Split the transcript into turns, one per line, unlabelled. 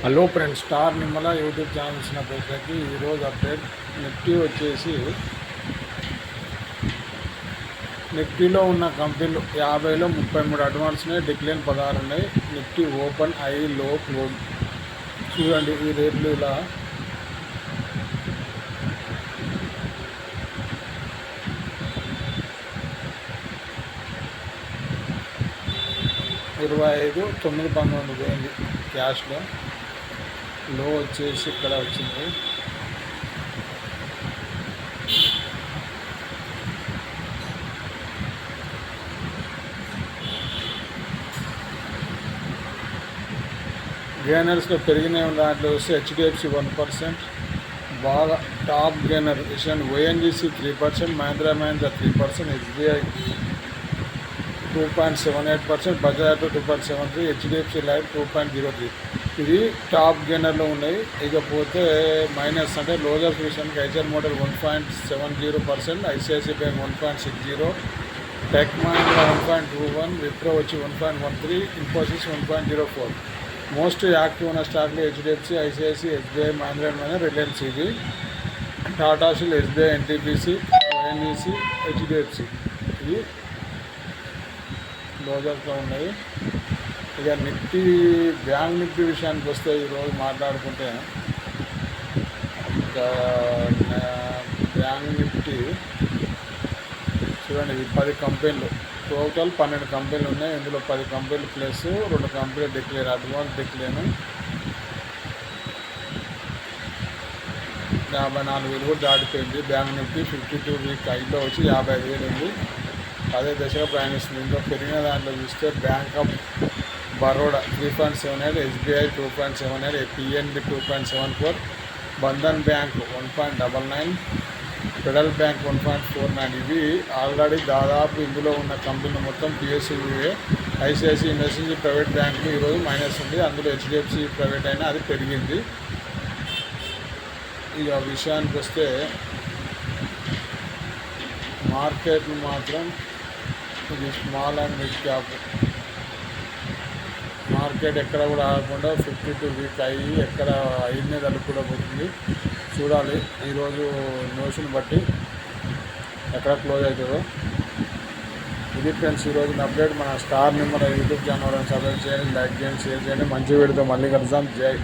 Hello friends, star Nimmala YouTube channels ప్రజలకి ఈరోజు update. Nifty వచ్చేసి నిఫ్టీలో ఉన్న కంపెనీలు 50లో 33 అడ్వాన్స్ ఉన్నాయి, డిక్లైన్ 16 ఉన్నాయి. నిఫ్టీ ఓపెన్ ఐ లో క్లోజ్ చూడండి. ఈ రేట్లు ఇలా 25,919 పోయింది క్యాష్లో. లో వచ్చేసి ఇక్కడ వచ్చింది. గెయినర్స్లో పెరిగిన దాంట్లో వస్తే హెచ్డిఎఫ్సి 1%, బాగా టాప్ గెయినర్ విషయాన్ని ONGC 3%, Mahindra Mahindra 3%, SBI 2.78%, Bajaj 2.73%, HDFC life 2.03%. ఇది టాప్ గెయినర్లో ఉన్నాయి. ఇకపోతే మైనస్ అంటే లోజర్స్ విషయానికి Eicher model 1.70%, ICICI bank 1.60%, tech Mahindra 1.21%, Wipro వచ్చి 1.13%, ఇన్ఫోసిస్ 1.04%. మోస్ట్ యాక్టివ్ ఉన్న స్టాక్లు HDFC, ICICI, SBI, Mahindra Mahindra, Reliance. ఇది Tata steel, SBI, NTPC, ONGC, HDFC ఇది లోజర్స్లో ఉన్నాయి. ఇక నిఫ్టీ బ్యాంక్ నిఫ్టీ విషయానికి వస్తే ఈరోజు మాట్లాడుకుంటే ఇంకా బ్యాంక్ నిఫ్టీ చూడండి. ఇది 10 కంపెనీలు, టోటల్ 12 కంపెనీలు ఉన్నాయి. ఇందులో 10 కంపెనీలు ప్లస్ 2 కంపెనీలు డిక్లేర్, అడ్వాన్స్ డిక్లేర్ 54,000 కూడా దాటిపోయింది. బ్యాంక్ నిఫ్టీ 52 వీక్ హైలో వచ్చి 55,000 ఉంది. అదే దశగా ప్రయాణిస్తుంది. ఇందులో పెరిగిన దాంట్లో చూస్తే bank of Baroda 3.78, SBI 2.78, PNB 2.74, Bandhan bank 1.99, federal bank 1.49. ఇవి ఆల్రెడీ దాదాపు ఇందులో ఉన్న కంపెనీలు మొత్తం పిఎస్యుఏ. ఐసిఐసి ఇండస్ట్రీస్ ప్రైవేట్ బ్యాంకులు ఈరోజు మైనస్ ఉంది. అందులో హెచ్డిఎఫ్సి ప్రైవేట్ అయినా అది పెరిగింది. ఇక విషయానికి వస్తే మార్కెట్లు మాత్రం ఇది small and mid cap market ఎక్కడ కూడా ఆగకుండా 52 వీక్ అయ్యి ఎక్కడ అయిందే కూడా పోతుంది. చూడాలి ఈరోజు న్యూస్ని బట్టి ఎక్కడ క్లోజ్ అవుతుందో. ఇది ఫ్రెండ్స్ ఈరోజు అప్డేట్. మన star Nimmala YouTube channel subscribe చేయండి, లైక్ చేయండి, షేర్ చేయండి. మంచి వీడియోతో మళ్ళీ కలుద్దాం. జై